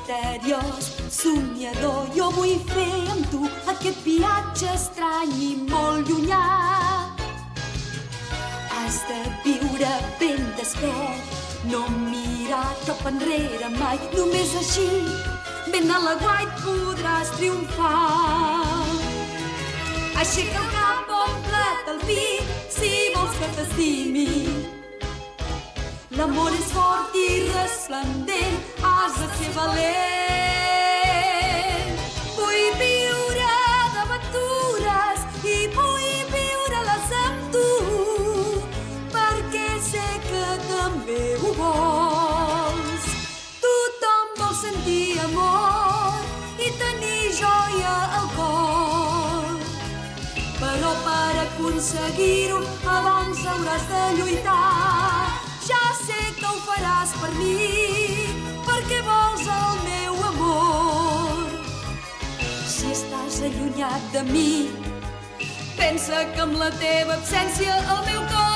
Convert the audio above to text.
misteriós, somiador. Jo vull fer amb tu aquest viatge estrany i molt llunyà. Has de viure ben despert, no mirar cap enrere mai. Només així, ben a la guait, podràs triomfar. Aixeca el cap, omple't el pit, si vols que t'estimi. L'amor és fort i resplendent, has de ser valent. Vull viure d'aventures i vull viure-les amb tu, perquè sé que també ho vols. Tothom vol sentir amor i tenir joia al cor, però per aconseguir-ho abans hauràs de lluitar. Ja sé que ho faràs per mi, perquè vols el meu amor. Si estàs allunyat de mi, pensa que amb la teva absència el meu cor